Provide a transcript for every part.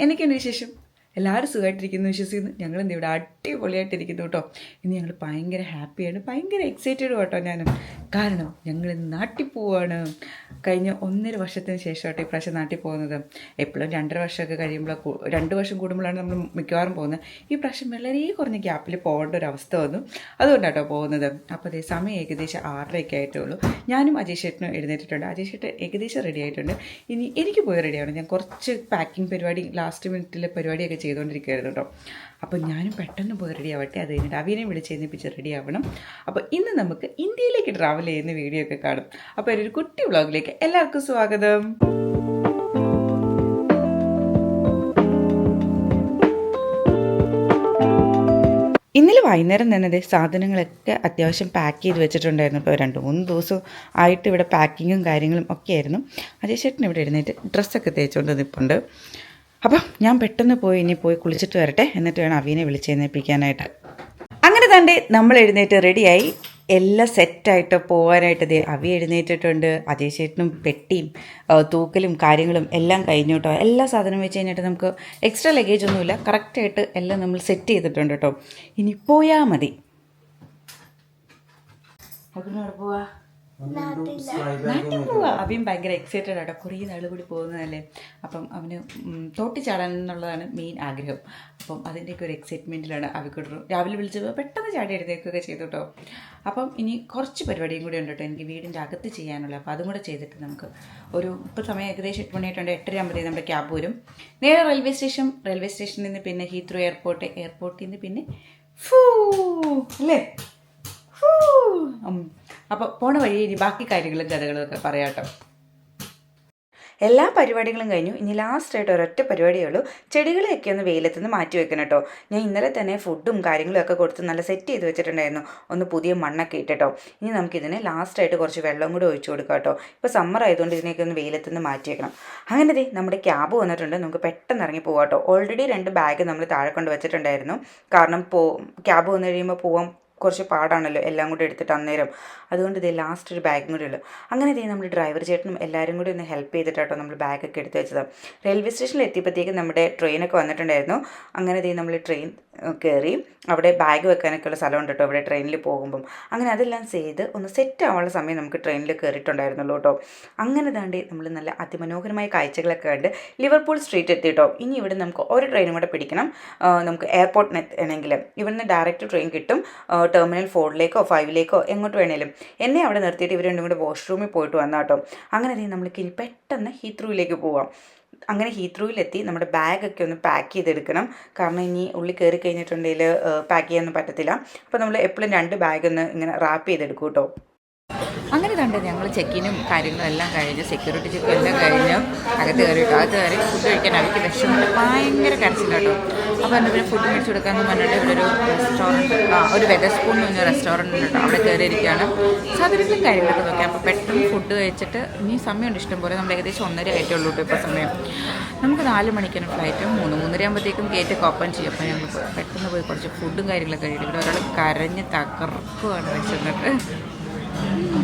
എനിക്കെന്നെ വിശേഷം എല്ലാവരും സുഖമായിട്ടിരിക്കുന്നു വിശ്വസിക്കുന്നു. ഞങ്ങളിന്ന് ഇവിടെ അടിപൊളിയായിട്ടിരിക്കുന്നു കേട്ടോ. ഇന്ന് ഞങ്ങൾ ഭയങ്കര ഹാപ്പിയാണ്, ഭയങ്കര എക്സൈറ്റഡ് കേട്ടോ ഞാൻ. കാരണം ഞങ്ങൾ ഇന്ന് നാട്ടിൽ പോവുകയാണ്. കഴിഞ്ഞ 1.5 വർഷത്തിന് ശേഷമായിട്ട് ഇപ്രാവശ്യം നാട്ടിൽ പോകുന്നത്. എപ്പോഴും 2.5 വർഷമൊക്കെ കഴിയുമ്പോൾ 2 വർഷം കൂടുമ്പോഴാണ് നമ്മൾ മിക്കവാറും പോകുന്നത്. ഈ പ്രാവശ്യം വളരെ കുറഞ്ഞ ഗ്യാപ്പിൽ പോകേണ്ട ഒരു അവസ്ഥ വന്നു. അതുകൊണ്ടാട്ടോ പോകുന്നത്. അപ്പോൾ അതേ സമയം ഏകദേശം 6:30 ആയിട്ടേ ഉള്ളൂ. ഞാനും അജയ് ചേട്ടനും എഴുന്നേറ്റിട്ടുണ്ട്. അജയ് ചേട്ടൻ ഏകദേശം റെഡി ആയിട്ടുണ്ട്. ഇനി എനിക്ക് പോയി റെഡിയാണ്. ഞാൻ കുറച്ച് പാക്കിംഗ് പരിപാടി ലാസ്റ്റ് മിനിറ്റിലെ പരിപാടിയൊക്കെ ചെയ്തുകൊണ്ടിരിക്കുകയായിരുന്നു കേട്ടോ. അപ്പോൾ ഞാനും പെട്ടെന്ന് പോയി റെഡി ആവട്ടെ. അത് കഴിഞ്ഞിട്ട് അവിനെ വിളിച്ച് എഴുന്നേപ്പിച്ച് റെഡി ആവണം. അപ്പോൾ ഇന്ന് നമുക്ക് ഇന്ത്യയിലേക്ക് ട്രാവൽ ചെയ്യുന്ന വീഡിയോ ഒക്കെ കാണും. അപ്പോൾ ഒരു കുട്ടി വ്ളോഗിലേക്ക് എല്ലാവർക്കും സ്വാഗതം. ഇന്നലെ വൈകുന്നേരം തന്നെ സാധനങ്ങളൊക്കെ അത്യാവശ്യം പാക്ക് ചെയ്ത് വെച്ചിട്ടുണ്ടായിരുന്നു. ഇപ്പോൾ 2-3 ദിവസം ആയിട്ട് ഇവിടെ പാക്കിങ്ങും കാര്യങ്ങളും ഒക്കെ ആയിരുന്നു. അജയ് ചേട്ടൻ ഇവിടെ എഴുന്നേറ്റ് ഡ്രസ്സൊക്കെ തേച്ചുകൊണ്ട് നിൽപ്പുണ്ട്. അപ്പം ഞാൻ പെട്ടെന്ന് ഇനി പോയി കുളിച്ചിട്ട് വരട്ടെ, എന്നിട്ട് വേണം അവീനെ വിളിച്ചെഴുന്നേൽപ്പിക്കാനായിട്ട്. അങ്ങനെ തന്നെ നമ്മൾ എഴുന്നേറ്റ് റെഡിയായി എല്ലാം സെറ്റായിട്ട് പോകാനായിട്ട് അവി എഴുന്നേറ്റിട്ടുണ്ട്. അജയ് ചേട്ടനും പെട്ടിയും തൂക്കലും കാര്യങ്ങളും എല്ലാം കഴിഞ്ഞു കേട്ടോ. എല്ലാ സാധനവും വെച്ച് കഴിഞ്ഞിട്ട് നമുക്ക് എക്സ്ട്രാ ലഗേജ് ഒന്നുമില്ല, കറക്റ്റായിട്ട് എല്ലാം നമ്മൾ സെറ്റ് ചെയ്തിട്ടുണ്ട് കേട്ടോ. ഇനി പോയാൽ മതി. അതിനോട് പോവാ നാട്ടിൽ പോവാ. അവയും ഭയങ്കര എക്സൈറ്റഡ് ആട്ടോ. കുറേ നാൾ കൂടി പോകുന്നതല്ലേ. അപ്പം അവന് തോട്ടി ചാടാൻ എന്നുള്ളതാണ് മെയിൻ ആഗ്രഹം. അപ്പം അതിൻ്റെയൊക്കെ ഒരു എക്സൈറ്റ്മെൻറ്റിലാണ് അവിക്കൊരു രാവിലെ വിളിച്ചപ്പോൾ പെട്ടെന്ന് ചാടി എഴുന്നേൽക്കുകയൊക്കെ ചെയ്തു കേട്ടോ. അപ്പം ഇനി കുറച്ച് പരിപാടിയും കൂടി ഉണ്ട് കേട്ടോ എനിക്ക് വീടിൻ്റെ അകത്ത് ചെയ്യാനുള്ളത്. അപ്പോൾ അതും കൂടെ ചെയ്തിട്ട് നമുക്ക് ഇപ്പോൾ സമയം ഏകദേശം 8 മണിയായിട്ടുണ്ട്. 8:30 ആകുമ്പോഴത്തേക്ക് നമ്മുടെ ക്യാബ് വരും. നേരെ റെയിൽവേ സ്റ്റേഷനിൽ നിന്ന് പിന്നെ ഹീത്രോ എയർപോർട്ടിൽ നിന്ന് പിന്നെ അല്ലേ അപ്പോൾ പോണ വഴി ഇനി ബാക്കി കാര്യങ്ങളും കഥകളും ഒക്കെ പറയാം കേട്ടോ. എല്ലാ പരിപാടികളും കഴിഞ്ഞു. ഇനി ലാസ്റ്റായിട്ട് ഒരൊറ്റ പരിപാടിയേ ഉള്ളൂ. ചെടികളെയൊക്കെ ഒന്ന് വെയിലത്തുനിന്ന് മാറ്റി വെക്കണം കേട്ടോ. ഞാൻ ഇന്നലെ തന്നെ ഫുഡും കാര്യങ്ങളും ഒക്കെ കൊടുത്ത് നല്ല സെറ്റ് ചെയ്ത് വെച്ചിട്ടുണ്ടായിരുന്നു. ഒന്ന് പുതിയ മണ്ണൊക്കെ ഇട്ടോ. ഇനി നമുക്കിതിന് ലാസ്റ്റായിട്ട് കുറച്ച് വെള്ളം കൂടി ഒഴിച്ചു കൊടുക്കാം കേട്ടോ. ഇപ്പോൾ സമ്മർ ആയതുകൊണ്ട് ഇതിനെയൊക്കെ ഒന്ന് വെയിലത്തുനിന്ന് മാറ്റി വെക്കണം. അങ്ങനെ നമ്മുടെ ക്യാബ് വന്നിട്ടുണ്ട്. നമുക്ക് പെട്ടെന്ന് ഇറങ്ങി പോകാം കേട്ടോ. ഓൾറെഡി 2 ബാഗ് നമ്മൾ താഴെ കൊണ്ട് വെച്ചിട്ടുണ്ടായിരുന്നു. കാരണം ക്യാബ് വന്നു കഴിയുമ്പോൾ പോകാൻ കുറച്ച് പാടാണല്ലോ എല്ലാം കൂടി എടുത്തിട്ട് അന്നേരം. അതുകൊണ്ട് ഇതേ ലാസ്റ്റ് ഒരു ബാഗും കൂടി ഉള്ളൂ. അങ്ങനെ നമ്മൾ ഡ്രൈവർ ചേട്ടനും എല്ലാവരും കൂടി ഒന്ന് ഹെൽപ്പ് ചെയ്തിട്ടോ നമ്മൾ ബാഗൊക്കെ എടുത്ത് വെച്ചത്. റെയിൽവേ സ്റ്റേഷനിൽ എത്തിയപ്പോഴത്തേക്കും നമ്മുടെ ട്രെയിനൊക്കെ വന്നിട്ടുണ്ടായിരുന്നു. അങ്ങനെ നമ്മൾ ട്രെയിൻ കയറി. അവിടെ ബാഗ് വെക്കാനൊക്കെയുള്ള സ്ഥലമുണ്ട് കേട്ടോ ഇവിടെ ട്രെയിനിൽ പോകുമ്പം. അങ്ങനെ അതെല്ലാം ചെയ്ത് ഒന്ന് സെറ്റ് ആവാനുള്ള സമയം നമുക്ക് ട്രെയിനിൽ കയറിയിട്ടുണ്ടായിരുന്നുള്ളൂ കേട്ടോ. അങ്ങനെ നമ്മൾ നല്ല അതിമനോഹരമായ കാഴ്ചകളൊക്കെ കണ്ട് ലിവർപൂൾ സ്ട്രീറ്റ് എത്തി കേട്ടോ. ഇനി ഇവിടെ നമുക്ക് ഒരു ട്രെയിനും കൂടെ പിടിക്കണം. നമുക്ക് എയർപോർട്ടിന് എത്തണമെങ്കിൽ ഇവിടുന്ന് ഡയറക്റ്റ് ട്രെയിൻ കിട്ടും. ടെർമിനൽ 4-ലേക്കോ 5-ലേക്കോ എങ്ങോട്ട് വേണേലും. എന്നെ അവിടെ നിർത്തിയിട്ട് ഇവർ രണ്ടും കൂടെ വാഷ്റൂമിൽ പോയിട്ട് വന്നാൽ കേട്ടോ. അങ്ങനെ നമ്മൾക്ക് ഇനി പെട്ടെന്ന് ഹീത്രൂയിലേക്ക് പോവാം. അങ്ങനെ ഹീത്രൂയിലെത്തി നമ്മുടെ ബാഗൊക്കെ ഒന്ന് പാക്ക് ചെയ്തെടുക്കണം. കാരണം ഇനി ഉള്ളിൽ കയറി കഴിഞ്ഞിട്ടുണ്ടെങ്കിൽ പാക്ക് ചെയ്യാനൊന്നും പറ്റത്തില്ല. അപ്പോൾ നമ്മൾ എപ്പോഴും 2 ബാഗൊന്ന് ഇങ്ങനെ റാപ്പ് ചെയ്തെടുക്കും കേട്ടോ. അങ്ങനെ കണ്ടത് ഞങ്ങൾ ചെക്കിനും കാര്യങ്ങളും എല്ലാം കഴിഞ്ഞ് സെക്യൂരിറ്റി ചെക്കും എല്ലാം കഴിഞ്ഞ് അകത്ത് കയറിയിട്ടോ. അകത്ത് കയറി ഫുഡ് കഴിക്കാൻ അവർക്ക് വിഷമില്ല, ഭയങ്കര കരച്ചിലോട്ടോ. അപ്പോൾ എൻ്റെ പിന്നെ ഫുഡ് മേടിച്ച് കൊടുക്കാമെന്ന് പറഞ്ഞിട്ട് ഇവിടെ ഒരു റെസ്റ്റോറൻറ്റ്, ഒരു വെതർസ്പൂൺ എന്ന് പറഞ്ഞ റെസ്റ്റോറൻറ്റ് ഉണ്ട് കേട്ടോ. അവിടെ കയറിയിരിക്കുകയാണ്. സാധനങ്ങളും കാര്യങ്ങളൊക്കെ നോക്കി. അപ്പോൾ പെട്ടെന്ന് ഫുഡ് കഴിച്ചിട്ട് ഇനി സമയമുണ്ട് ഇഷ്ടം പോലെ. നമ്മൾ ഏകദേശം 1:30 ആയിട്ടേ ഉള്ളൂ കേട്ടോ ഇപ്പോൾ സമയം. നമുക്ക് 4 മണിക്കാണ് ഫ്ലൈറ്റും. 3-3:30 ആകുമ്പോഴത്തേക്കും ഗേറ്റൊക്കെ ഓപ്പൺ ചെയ്യും. അപ്പോൾ ഞങ്ങൾ പെട്ടെന്ന് പോയി കുറച്ച് ഫുഡും കാര്യങ്ങളൊക്കെ കഴിയും. ഇവിടെ ഒരാൾ കരഞ്ഞ് തകർക്കുകയാണ് വിശന്നിട്ട്.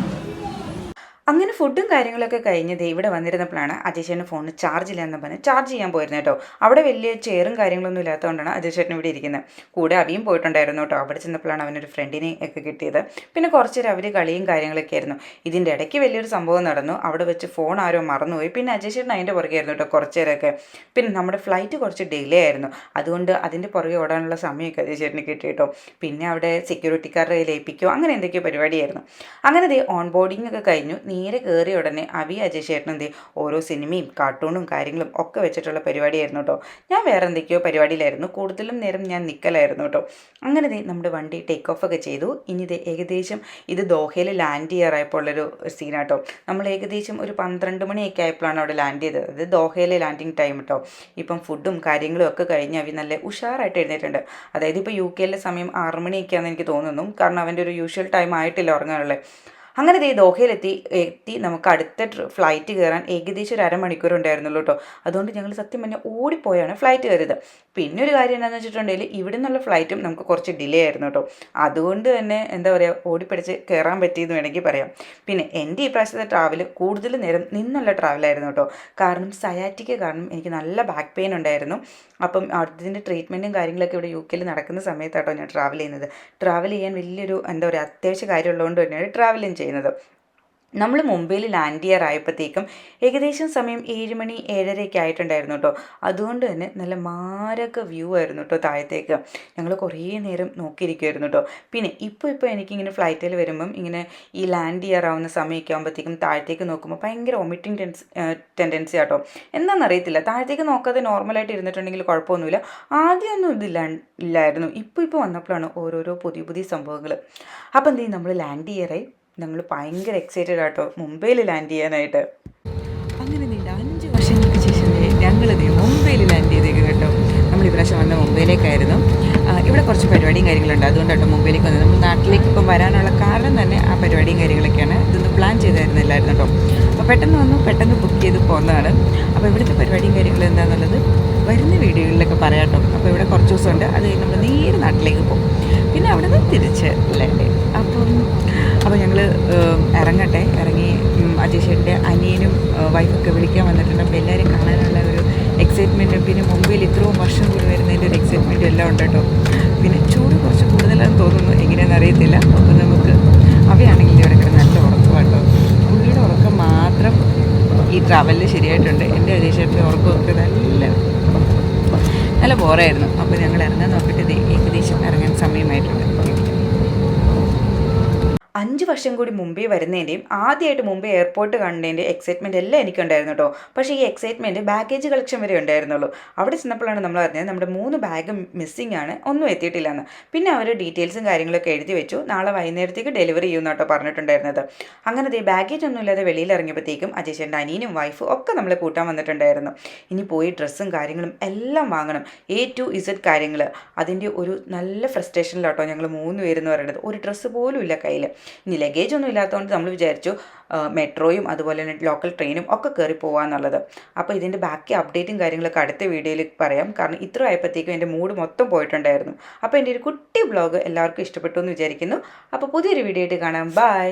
അങ്ങനെ ഫുഡും കാര്യങ്ങളൊക്കെ കഴിഞ്ഞത് ഇവിടെ വന്നിരുന്നപ്പോഴാണ് അജയ്ശേട്ടന് ഫോണിന് ചാർജ് ഇല്ലാന്ന് പറഞ്ഞ് ചാർജ് ചെയ്യാൻ പോയിരുന്നു കേട്ടോ. അവിടെ വലിയ ചെയറും കാര്യങ്ങളൊന്നും ഇല്ലാത്തതുകൊണ്ടാണ് അജയ്ശേട്ടൻ ഇവിടെ ഇരിക്കുന്നത്. കൂടെ അവിയും പോയിട്ടുണ്ടായിരുന്നു കേട്ടോ. അവിടെ ചെന്നപ്പോഴാണ് അവനൊരു ഫ്രണ്ടിനെ ഒക്കെ കിട്ടിയത്. പിന്നെ കുറച്ച് നേരം അവർ കളിയും കാര്യങ്ങളൊക്കെ ആയിരുന്നു. ഇതിൻ്റെ ഇടയ്ക്ക് വലിയൊരു സംഭവം നടന്നു. അവിടെ വെച്ച് ഫോൺ ആരോ മറന്നുപോയി. പിന്നെ അജയ്ശേട്ടൻ അതിൻ്റെ പുറകെയായിരുന്നു കേട്ടോ കുറച്ച് നേരമൊക്കെ. പിന്നെ നമ്മുടെ ഫ്ലൈറ്റ് കുറച്ച് ഡിലേ ആയിരുന്നു. അതുകൊണ്ട് അതിൻ്റെ പുറകെ ഓടാനുള്ള സമയമൊക്കെ അജയ്ശേട്ടന് കിട്ടി കേട്ടോ. പിന്നെ അവിടെ സെക്യൂരിറ്റിക്കാരുടെ കയ്യിൽ ഏൽപ്പിക്കുകയോ അങ്ങനെ എന്തൊക്കെയോ പരിപാടിയായിരുന്നു. അങ്ങനെ ഓൺ ബോർഡിംഗ് ഒക്കെ കഴിഞ്ഞു. നേരെ കയറിയ ഉടനെ അജയ് ചേട്ടൻ ഓരോ സിനിമയും കാർട്ടൂണും കാര്യങ്ങളും ഒക്കെ വെച്ചിട്ടുള്ള പരിപാടിയായിരുന്നു കേട്ടോ. ഞാൻ വേറെ എന്തൊക്കെയോ പരിപാടിയിലായിരുന്നു. കൂടുതലും നേരം ഞാൻ നിൽക്കലായിരുന്നു കേട്ടോ. അങ്ങനെ നമ്മുടെ വണ്ടി ടേക്ക് ഓഫ് ഒക്കെ ചെയ്തു. ഇനി ഏകദേശം ഇത് ദോഹയിൽ ലാൻഡ് ചെയ്യാറായപ്പോൾ ഉള്ളൊരു സീനാട്ടോ. നമ്മൾ ഏകദേശം ഒരു 12 മണിയൊക്കെ ആയപ്പോഴാണ് അവിടെ ലാൻഡ് ചെയ്തത്. അത് ദോഹയിലെ ലാൻഡിങ് ടൈം കേട്ടോ. ഇപ്പം ഫുഡും കാര്യങ്ങളും ഒക്കെ കഴിഞ്ഞ് അവ നല്ല ഉഷാറായിട്ട് എഴുന്നേറ്റുണ്ട്. അതായത് ഇപ്പോൾ UK സമയം 6 മണിയൊക്കെയാണെന്ന് എനിക്ക് തോന്നുന്നു. കാരണം അവൻ്റെ ഒരു യൂഷ്വൽ ടൈം ആയിട്ടില്ല ഉറങ്ങാനുള്ളത്. അങ്ങനെ ദേ എത്തി നമുക്ക് അടുത്ത ഫ്ലൈറ്റ് കയറാൻ ഏകദേശം ഒരു അരമണിക്കൂർ ഉണ്ടായിരുന്നുള്ളൂ കേട്ടോ. അതുകൊണ്ട് ഞങ്ങൾ സത്യം പറഞ്ഞാൽ ഓടിപ്പോയാണ് ഫ്ലൈറ്റ് കയറിയത്. പിന്നെ ഒരു കാര്യം എന്താണെന്ന് വെച്ചിട്ടുണ്ടെങ്കിൽ ഇവിടെ നിന്നുള്ള ഫ്ലൈറ്റും നമുക്ക് കുറച്ച് ഡിലേ ആയിരുന്നു കേട്ടോ. അതുകൊണ്ട് തന്നെ എന്താ പറയുക, ഓടിപ്പിടിച്ച് കയറാൻ പറ്റിയെന്ന് വേണമെങ്കിൽ പറയാം. പിന്നെ എൻ്റെ ഈ പ്രാവശ്യത്തെ ട്രാവൽ കൂടുതൽ നേരം നിന്നുള്ള ട്രാവലായിരുന്നു കേട്ടോ. കാരണം സയാറ്റിക്ക് കാരണം എനിക്ക് നല്ല ബാക്ക് പെയിൻ ഉണ്ടായിരുന്നു. അപ്പം അതിൻ്റെ ട്രീറ്റ്മെൻറ്റും കാര്യങ്ങളൊക്കെ ഇവിടെ UK നടക്കുന്ന സമയത്താട്ടോ ഞാൻ ട്രാവൽ ചെയ്യുന്നത്. ട്രാവൽ ചെയ്യാൻ വലിയൊരു എന്താ പറയുക അത്യാവശ്യ കാര്യമുള്ളതുകൊണ്ട് തന്നെയാണ് ട്രാവലിങ് ചെയ്യുന്നത്. നമ്മൾ മുംബൈയിൽ ലാൻഡ് ചെയ്യാറായപ്പോഴത്തേക്കും ഏകദേശം സമയം 7 മണി 7:30 ആയിട്ടുണ്ടായിരുന്നു കേട്ടോ. അതുകൊണ്ട് തന്നെ നല്ല മാരക വ്യൂ ആയിരുന്നു കേട്ടോ താഴത്തേക്ക്. ഞങ്ങൾ കുറേ നേരം നോക്കിയിരിക്കുമായിരുന്നു കേട്ടോ. പിന്നെ ഇപ്പോൾ എനിക്കിങ്ങനെ ഫ്ലൈറ്റിൽ വരുമ്പം ഇങ്ങനെ ഈ ലാൻഡ് ചെയ്യാറാവുന്ന സമയമൊക്കെ ആകുമ്പോഴത്തേക്കും താഴത്തേക്ക് നോക്കുമ്പോൾ ഭയങ്കര വൊമിറ്റിംഗ് ടെൻഡൻസി ആട്ടോ. എന്താണെന്നറിയത്തില്ല, താഴത്തേക്ക് നോക്കാതെ നോർമലായിട്ട് ഇരുന്നിട്ടുണ്ടെങ്കിൽ കുഴപ്പമൊന്നുമില്ല. ആദ്യമൊന്നും ഇല്ലായിരുന്നു. ഇപ്പോൾ വന്നപ്പോഴാണ് ഓരോരോ പുതിയ സംഭവങ്ങൾ. അപ്പം എന്ത് ചെയ്യും, നമ്മൾ ലാൻഡ് ചെയ്യാറായി. ഞങ്ങൾ ഭയങ്കര എക്സൈറ്റഡ് ആട്ടോ മുംബൈയിൽ ലാൻഡ് ചെയ്യാനായിട്ട്. അങ്ങനെ നീണ്ട 5 വർഷങ്ങൾക്ക് ശേഷം ഞങ്ങളിത് മുംബൈയിൽ ലാൻഡ് ചെയ്തേക്ക് കേട്ടോ. നമ്മൾ ഇപ്രാവശ്യം വന്ന മുംബൈയിലേക്കായിരുന്നു. ഇവിടെ കുറച്ച് പരിപാടിയും കാര്യങ്ങളുണ്ട്, അതുകൊണ്ടാട്ടോ മുംബൈയിലേക്ക് വന്നത്. നമ്മൾ നാട്ടിലേക്ക് ഇപ്പം വരാനുള്ള കാരണം തന്നെ ആ പരിപാടിയും കാര്യങ്ങളൊക്കെയാണ്. ഇതൊന്ന് പ്ലാൻ ചെയ്തായിരുന്നില്ലായിരുന്നു കേട്ടോ. അപ്പോൾ പെട്ടെന്ന് വന്നു, പെട്ടെന്ന് ബുക്ക് ചെയ്ത് പോകുന്നതാണ്. അപ്പോൾ ഇവിടുത്തെ പരിപാടിയും കാര്യങ്ങളും എന്താണെന്നുള്ളത് വരുന്ന വീഡിയോകളിലൊക്കെ പറയാം കേട്ടോ. അപ്പോൾ ഇവിടെ കുറച്ച് ദിവസമുണ്ട്, അത് കഴിഞ്ഞ് നമ്മൾ നേരെ നാട്ടിലേക്ക് പോകും. പിന്നെ അവിടെ നിന്ന് തിരിച്ച് ലാൻഡ്. അപ്പോൾ ഞങ്ങൾ ഇറങ്ങി അജേഷേട്ടൻ്റെ അനിയനും വൈഫൊക്കെ വിളിക്കാൻ വന്നിട്ടുണ്ട്. അപ്പോൾ എല്ലാവരും കാണാനുള്ള ഒരു എക്സൈറ്റ്മെൻറ്റും പിന്നെ മുംബൈയിൽ ഇത്രയും വർഷം കൂടി വരുന്നതിൻ്റെ ഒരു എക്സൈറ്റ്മെൻറ്റും എല്ലാം ഉണ്ട് കേട്ടോ. പിന്നെ ചൂട് കുറച്ച് കൂടുതലാണെന്ന് തോന്നുന്നു, എങ്ങനെയാണെന്ന് അറിയത്തില്ല. അപ്പോൾ നമുക്ക് അവയാണെങ്കിൽ ഇവിടെ കിടന്ന് നല്ല ഉറക്കം കേട്ടോ. പുള്ളിയുടെ ഉറക്കം മാത്രം ഈ ട്രാവലിൽ ശരിയായിട്ടുണ്ട്. എൻ്റെ അജേഷേട്ടൻ്റെ ഉറക്കമൊക്കെ നല്ല ബോറായിരുന്നു. അപ്പോൾ ഞങ്ങൾ ഇറങ്ങാൻ നോക്കിയിട്ട് ഏകദേശം ഇറങ്ങാൻ സമയമായിട്ടുണ്ട്. 5 വർഷം കൂടി മുംബൈ വരുന്നതിൻ്റെയും ആദ്യമായിട്ട് മുംബൈ എയർപോർട്ട് കണ്ടതിൻ്റെ എക്സൈറ്റ്മെൻറ്റ് എല്ലാം എനിക്കുണ്ടായിരുന്നു കേട്ടോ. പക്ഷേ ഈ എക്സൈറ്റ്മെൻറ്റ് ബാഗേജ് കളക്ഷൻ വരെ ഉണ്ടായിരുന്നുള്ളൂ. അവിടെ ചെന്നപ്പോഴാണ് നമ്മൾ അറിഞ്ഞത് നമ്മുടെ 3 ബാഗ് മിസ്സിംഗ് ആണ്, ഒന്നും എത്തിയിട്ടില്ല എന്ന്. പിന്നെ അവർ ഡീറ്റെയിൽസും കാര്യങ്ങളൊക്കെ എഴുതി വെച്ചു, നാളെ വൈകുന്നേരത്തേക്ക് ഡെലിവറി ചെയ്യുമെന്ന് കേട്ടോ പറഞ്ഞിട്ടുണ്ടായിരുന്നത്. അങ്ങനെ ബാഗേജ് ഒന്നും ഇല്ലാതെ വെളിയിൽ ഇറങ്ങിയപ്പോഴത്തേക്കും അജേഷൻ്റെ അനിയനും വൈഫും ഒക്കെ നമ്മളെ കൂട്ടാൻ വന്നിട്ടുണ്ടായിരുന്നു. ഇനി പോയി ഡ്രസ്സും കാര്യങ്ങളും എല്ലാം വാങ്ങണം, A to Z കാര്യങ്ങൾ. അതിൻ്റെ ഒരു നല്ല ഫ്രസ്ട്രേഷനിലാട്ടോ ഞങ്ങൾ 3 പേരെന്ന് പറയുന്നത്. ഒരു ഡ്രസ്സ് പോലും ഇല്ല കയ്യിൽ. ഇനി ലഗേജ് ഒന്നും ഇല്ലാത്തതുകൊണ്ട് നമ്മൾ വിചാരിച്ചു മെട്രോയും അതുപോലെ തന്നെ ലോക്കൽ ട്രെയിനും ഒക്കെ കയറി പോകാമെന്നുള്ളത്. അപ്പോൾ ഇതിൻ്റെ ബാക്കി അപ്ഡേറ്റും കാര്യങ്ങളൊക്കെ അടുത്ത വീഡിയോയിൽ പറയാം. കാരണം ഇത്ര ആയപ്പോഴത്തേക്കും എൻ്റെ മൂഡ് മൊത്തം പോയിട്ടുണ്ടായിരുന്നു. അപ്പോൾ എൻ്റെ ഒരു കുട്ടി വ്ളോഗ് എല്ലാവർക്കും ഇഷ്ടപ്പെട്ടു എന്ന് വിചാരിക്കുന്നു. അപ്പോൾ പുതിയൊരു വീഡിയോ ആയിട്ട് കാണാം. ബൈ.